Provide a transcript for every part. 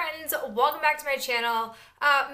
friends, welcome back to my channel.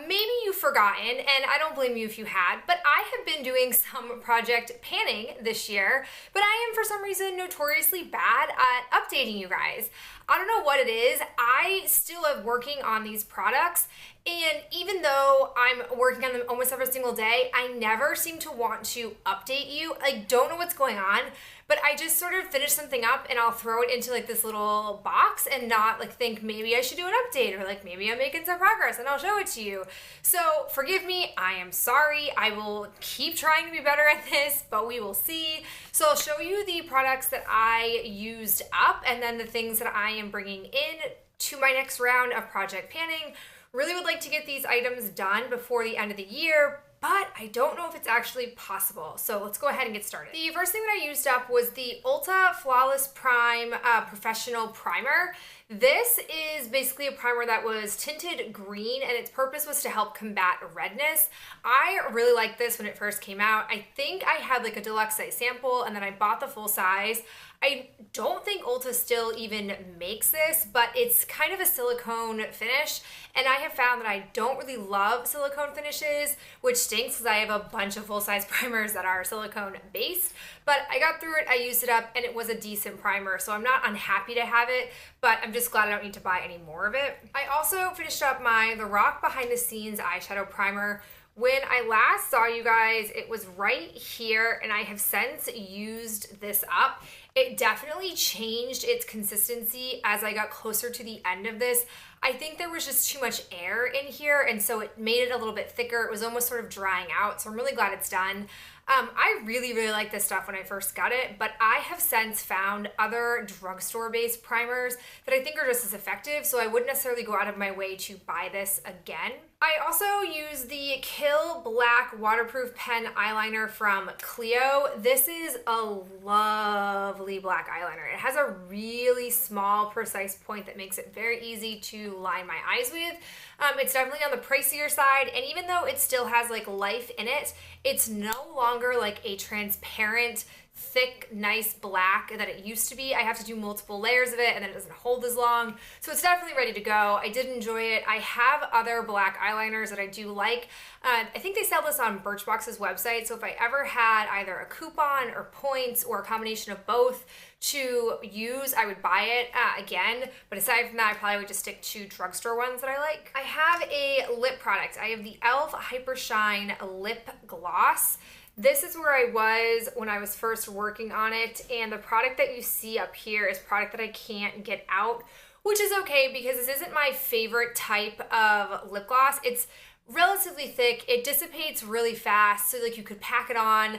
Maybe you've forgotten, and I don't blame you if you had, but I have been doing some project panning this year, but I am for some reason notoriously bad at updating you guys. I don't know what it is. I still am working on these products, and even though I'm working on them almost every single day, I never seem to want to update you. I don't know what's going on, but I just sort of finish something up and I'll throw it into like this little box and not like think maybe I should do an update or like maybe I'm making some progress and I'll show it to you. So forgive me, I am sorry. I will keep trying to be better at this, but we will see. So I'll show you the products that I used up and then the things that I am bringing in to my next round of project panning. Really would like to get these items done before the end of the year, but I don't know if it's actually possible. So let's go ahead and get started. The first thing that I used up was the Ulta Flawless Prime Professional Primer. This is basically a primer that was tinted green and its purpose was to help combat redness. I really liked this when it first came out. I think I had like a deluxe size sample and then I bought the full size. I don't think Ulta still even makes this, but it's kind of a silicone finish, and I have found that I don't really love silicone finishes, which stinks because I have a bunch of full-size primers that are silicone based, but I got through it, I used it up, and it was a decent primer, so I'm not unhappy to have it, but I'm just glad I don't need to buy any more of it. I also finished up my The Rock Behind the Scenes eyeshadow primer. When I last saw you guys, it was right here, and I have since used this up. It definitely changed its consistency as I got closer to the end of this. I think there was just too much air in here, and so it made it a little bit thicker. It was almost sort of drying out, so I'm really glad it's done. I really liked this stuff when I first got it, but I have since found other drugstore-based primers that I think are just as effective, so I wouldn't necessarily go out of my way to buy this again. I also use the Kill Black Waterproof Pen Eyeliner from Clio. This is a lovely black eyeliner. It has a really small, precise point that makes it very easy to line my eyes with. It's definitely on the pricier side, and even though it still has like life in it, it's no longer like a transparent, thick, nice black that it used to be. I have to do multiple layers of it and then it doesn't hold as long. So it's definitely ready to go. I did enjoy it. I have other black eyeliners that I do like. I think they sell this on Birchbox's website. So if I ever had either a coupon or points or a combination of both to use, I would buy it again. But aside from that, I probably would just stick to drugstore ones that I like. I have a lip product. I have the e.l.f. Hyper Shine Lip Gloss. This is where I was when I was first working on it, and the product that you see up here is product that I can't get out, which is okay because this isn't my favorite type of lip gloss. It's relatively thick, it dissipates really fast, so like you could pack it on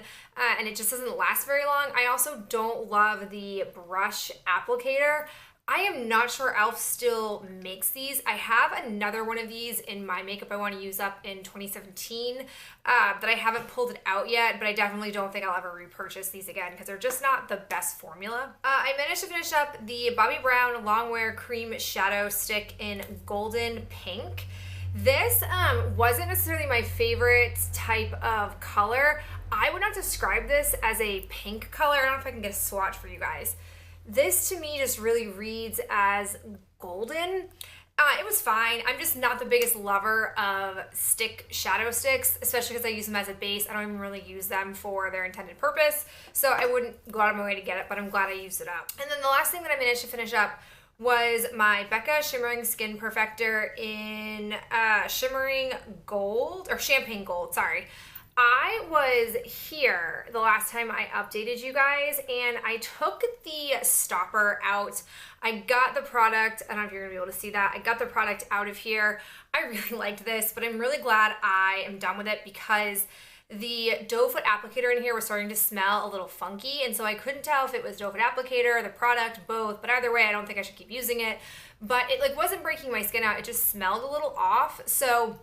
and it just doesn't last very long. I also don't love the brush applicator. I am not sure e.l.f. still makes these. I have another one of these in my makeup I want to use up in 2017 that I haven't pulled it out yet, but I definitely don't think I'll ever repurchase these again because they're just not the best formula. I managed to finish up the Bobbi Brown Longwear Cream Shadow Stick in Golden Pink. This wasn't necessarily my favorite type of color. I would not describe this as a pink color. I don't know if I can get a swatch for you guys. This to me just really reads as golden. It was fine. I'm just not the biggest lover of shadow sticks, especially because I use them as a base. I don't even really use them for their intended purpose, so I wouldn't go out of my way to get it, but I'm glad I used it up. And then the last thing that I managed to finish up was my Becca Shimmering Skin Perfector in Shimmering Gold, or Champagne Gold, sorry. I was here the last time I updated you guys and I took the stopper out. I got the product, I don't know if you're gonna be able to see that, I got the product out of here. I really liked this, but I'm really glad I am done with it because the doe foot applicator in here was starting to smell a little funky, and so I couldn't tell if it was doe foot applicator or the product, both, but either way I don't think I should keep using it. But it like wasn't breaking my skin out, it just smelled a little off, so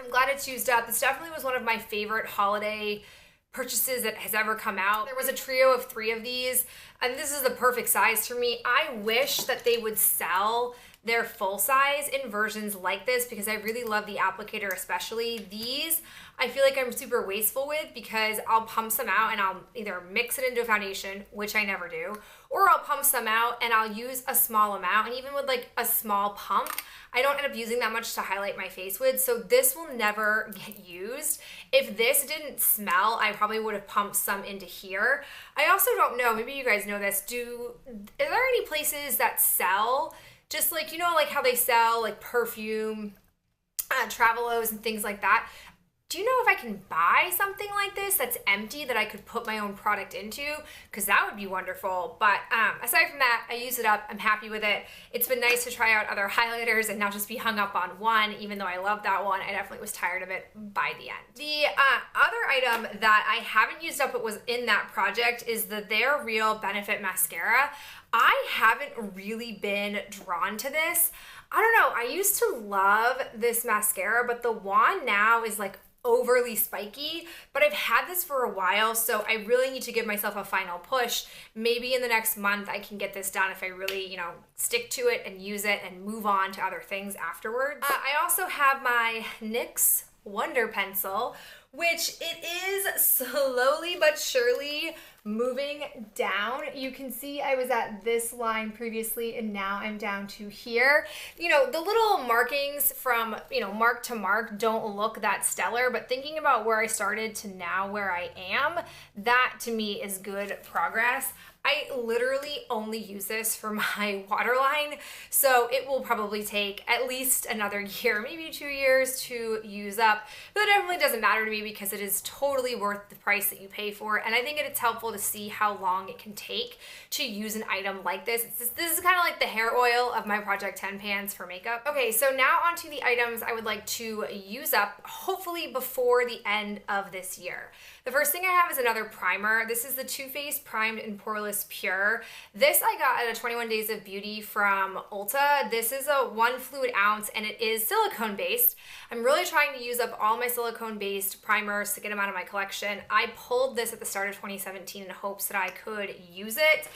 I'm glad it's used up. This definitely was one of my favorite holiday purchases that has ever come out. There was a trio of 3 of these, and this is the perfect size for me. I wish that they would sell their full size in versions like this because I really love the applicator especially. These I feel like I'm super wasteful with because I'll pump some out and I'll either mix it into a foundation, which I never do, or I'll pump some out and I'll use a small amount. And even with like a small pump, I don't end up using that much to highlight my face with, so this will never get used. If this didn't smell, I probably would have pumped some into here. I also don't know, maybe you guys know this, are there any places that sell, just like, you know, like how they sell like perfume, Travelos and things like that? Do you know if I can buy something like this that's empty that I could put my own product into? Because that would be wonderful. But aside from that, I use it up. I'm happy with it. It's been nice to try out other highlighters and not just be hung up on one. Even though I love that one, I definitely was tired of it by the end. The other item that I haven't used up but was in that project is the They're Real Benefit Mascara. I haven't really been drawn to this. I don't know. I used to love this mascara, but the wand now is like overly spiky, but I've had this for a while, so I really need to give myself a final push. Maybe in the next month I can get this done if I really, you know, stick to it and use it and move on to other things afterwards. I also have my NYX Wonder Pencil, which it is slowly but surely moving down. You can see I was at this line previously and now I'm down to here. You know, the little markings from, you know, mark to mark don't look that stellar, but thinking about where I started to now where I am, that to me is good progress. I literally only use this for my waterline, so it will probably take at least another year, maybe 2 years to use up. But that definitely doesn't matter to me because it is totally worth the price that you pay for it, and I think it's helpful to see how long it can take to use an item like this. This is kind of like the hair oil of my Project 10 pans for makeup. Okay, so now onto the items I would like to use up, hopefully before the end of this year. The first thing I have is another primer. This is the Too Faced Primed and Poreless Pure. This I got at a 21 Days of Beauty from Ulta. This is a 1 fluid ounce and it is silicone based. I'm really trying to use up all my silicone based primers to get them out of my collection. I pulled this at the start of 2017 in hopes that I could use it.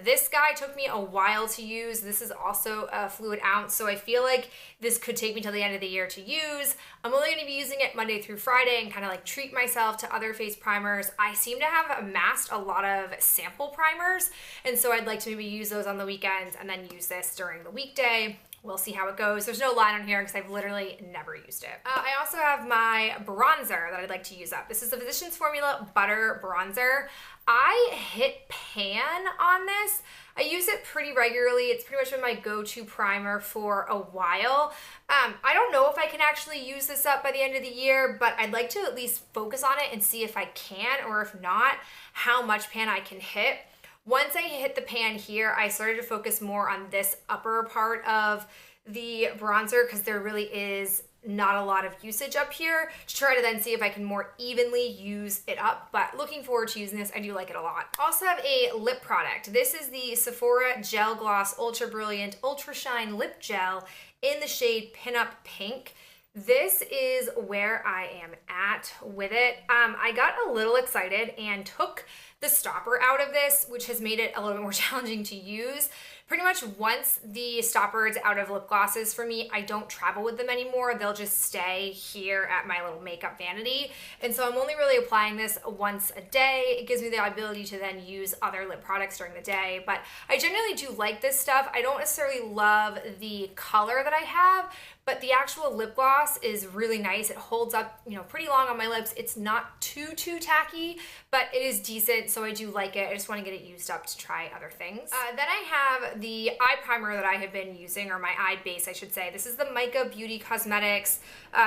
This guy took me a while to use. This is also a fluid ounce, so I feel like this could take me till the end of the year to use. I'm only going to be using it Monday through Friday and kind of like treat myself to other face primers. I seem to have amassed a lot of sample primers, and so I'd like to maybe use those on the weekends and then use this during the weekday. We'll see how it goes. There's no line on here because I've literally never used it. I also have my bronzer that I'd like to use up. This is the Physicians Formula Butter Bronzer. I hit pan on this. I use it pretty regularly. It's pretty much been my go-to primer for a while. I don't know if I can actually use this up by the end of the year, but I'd like to at least focus on it and see if I can, or if not, how much pan I can hit. Once I hit the pan here, I started to focus more on this upper part of the bronzer because there really is not a lot of usage up here, to try to then see if I can more evenly use it up. But looking forward to using this. I do like it a lot. Also have a lip product. This is the Sephora Gel Gloss Ultra Brilliant Ultra Shine Lip Gel in the shade Pinup Pink. This is where I am at with it. I got a little excited and took the stopper out of this, which has made it a little bit more challenging to use. Pretty much once the stopper is out of lip glosses for me, I don't travel with them anymore. They'll just stay here at my little makeup vanity. And so I'm only really applying this once a day. It gives me the ability to then use other lip products during the day. But I generally do like this stuff. I don't necessarily love the color that I have, but the actual lip gloss is really nice. It holds up, you know, pretty long on my lips. It's not too tacky, but it is decent, so I do like it. I just want to get it used up to try other things. Then I have the eye primer that I have been using, or my eye base, I should say. This is the Mica Beauty Cosmetics.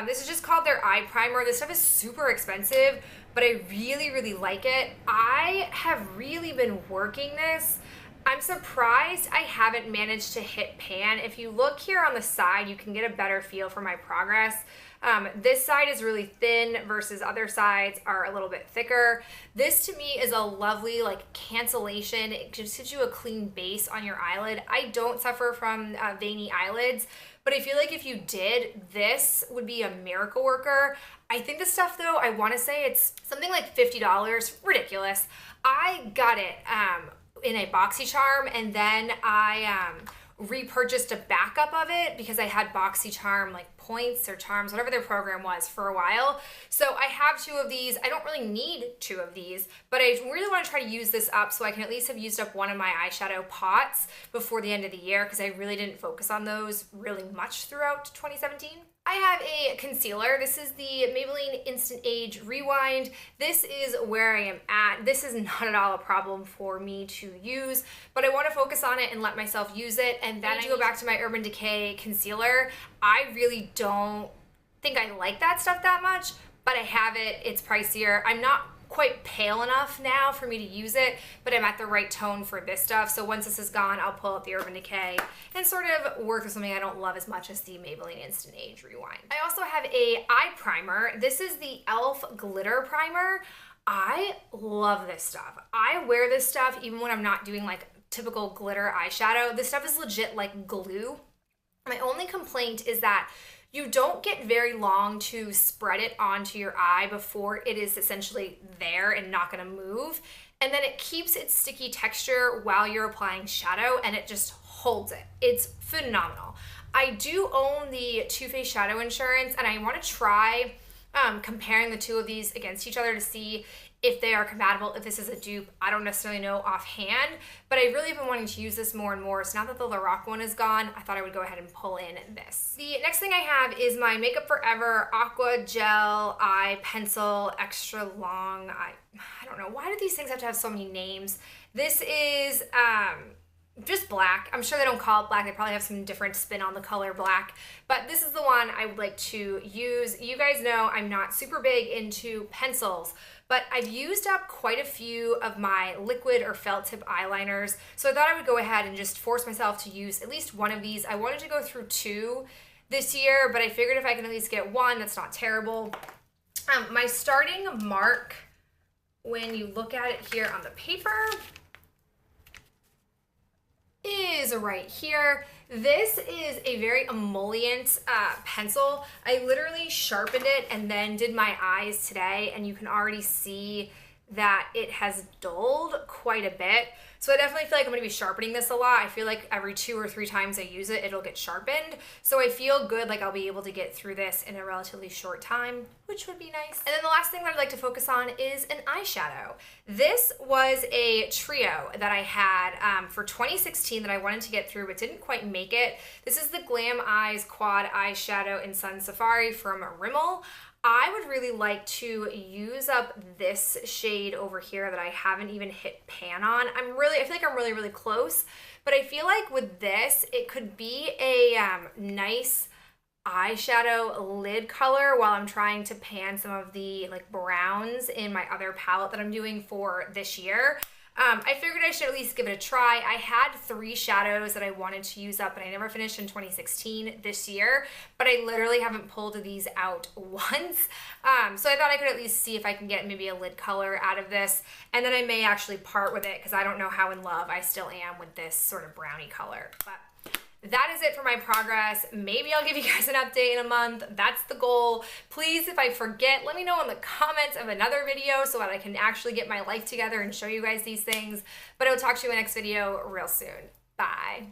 This is just called their eye primer. This stuff is super expensive, but I really like it. I have really been working this. I'm surprised I haven't managed to hit pan. If you look here on the side, you can get a better feel for my progress. This side is really thin versus other sides are a little bit thicker. This to me is a lovely like cancellation. It just gives you a clean base on your eyelid. I don't suffer from veiny eyelids, but I feel like if you did, this would be a miracle worker. I think the stuff though, I want to say it's something like $50, ridiculous. I got it in a BoxyCharm, and then I repurchased a backup of it because I had BoxyCharm like points or charms, whatever their program was, for a while. So I have 2 of these. I don't really need 2 of these, but I really want to try to use this up so I can at least have used up one of my eyeshadow pots before the end of the year, because I really didn't focus on those really much throughout 2017. I have a concealer. This is the Maybelline Instant Age Rewind. This is where I am at. This is not at all a problem for me to use, but I want to focus on it and let myself use it. And then I go back to my Urban Decay concealer. I really don't think I like that stuff that much, but I have it. It's pricier. I'm not quite pale enough now for me to use it, but I'm at the right tone for this stuff. So once this is gone, I'll pull out the Urban Decay and sort of work with something I don't love as much as the Maybelline Instant Age Rewind. I also have a eye primer. This is the e.l.f. Glitter Primer. I love this stuff. I wear this stuff even when I'm not doing like typical glitter eyeshadow. This stuff is legit like glue. My only complaint is that you don't get very long to spread it onto your eye before it is essentially there and not gonna move. And then it keeps its sticky texture while you're applying shadow, and it just holds it. It's phenomenal. I do own the Too Faced Shadow Insurance, and I wanna try comparing the 2 of these against each other to see if they are compatible, if this is a dupe. I don't necessarily know offhand, but I really have been wanting to use this more and more. So now that the Lorac one is gone, I thought I would go ahead and pull in this. The next thing I have is my Makeup Forever Aqua Gel Eye Pencil Extra Long. I don't know, why do these things have to have so many names? This is just black. I'm sure they don't call it black. They probably have some different spin on the color black, but this is the one I would like to use. You guys know I'm not super big into pencils, but I've used up quite a few of my liquid or felt tip eyeliners, so I thought I would go ahead and just force myself to use at least one of these. I wanted to go through 2 this year, but I figured if I can at least get 1, that's not terrible. My starting mark, when you look at it here on the paper, is right here. This is a very emollient pencil. I literally sharpened it and then did my eyes today, and you can already see that it has dulled quite a bit. So I definitely feel like I'm going to be sharpening this a lot. I feel like every 2 or 3 times I use it, it'll get sharpened. So I feel good, like I'll be able to get through this in a relatively short time, which would be nice. And then the last thing that I'd like to focus on is an eyeshadow. This was a trio that I had for 2016 that I wanted to get through but didn't quite make it. This is the Glam Eyes Quad Eyeshadow in Sun Safari from Rimmel. I would really like to use up this shade over here that I haven't even hit pan on. I feel like I'm really close, but I feel like with this, it could be a nice eyeshadow lid color while I'm trying to pan some of the like browns in my other palette that I'm doing for this year. I figured I should at least give it a try. I had 3 shadows that I wanted to use up, and I never finished in 2016 this year, but I literally haven't pulled these out once. So I thought I could at least see if I can get maybe a lid color out of this, and then I may actually part with it because I don't know how in love I still am with this sort of brownie color. But that is it for my progress. Maybe I'll give you guys an update in a month. That's the goal. Please, if I forget, let me know in the comments of another video so that I can actually get my life together and show you guys these things. But I will talk to you in my next video real soon. Bye.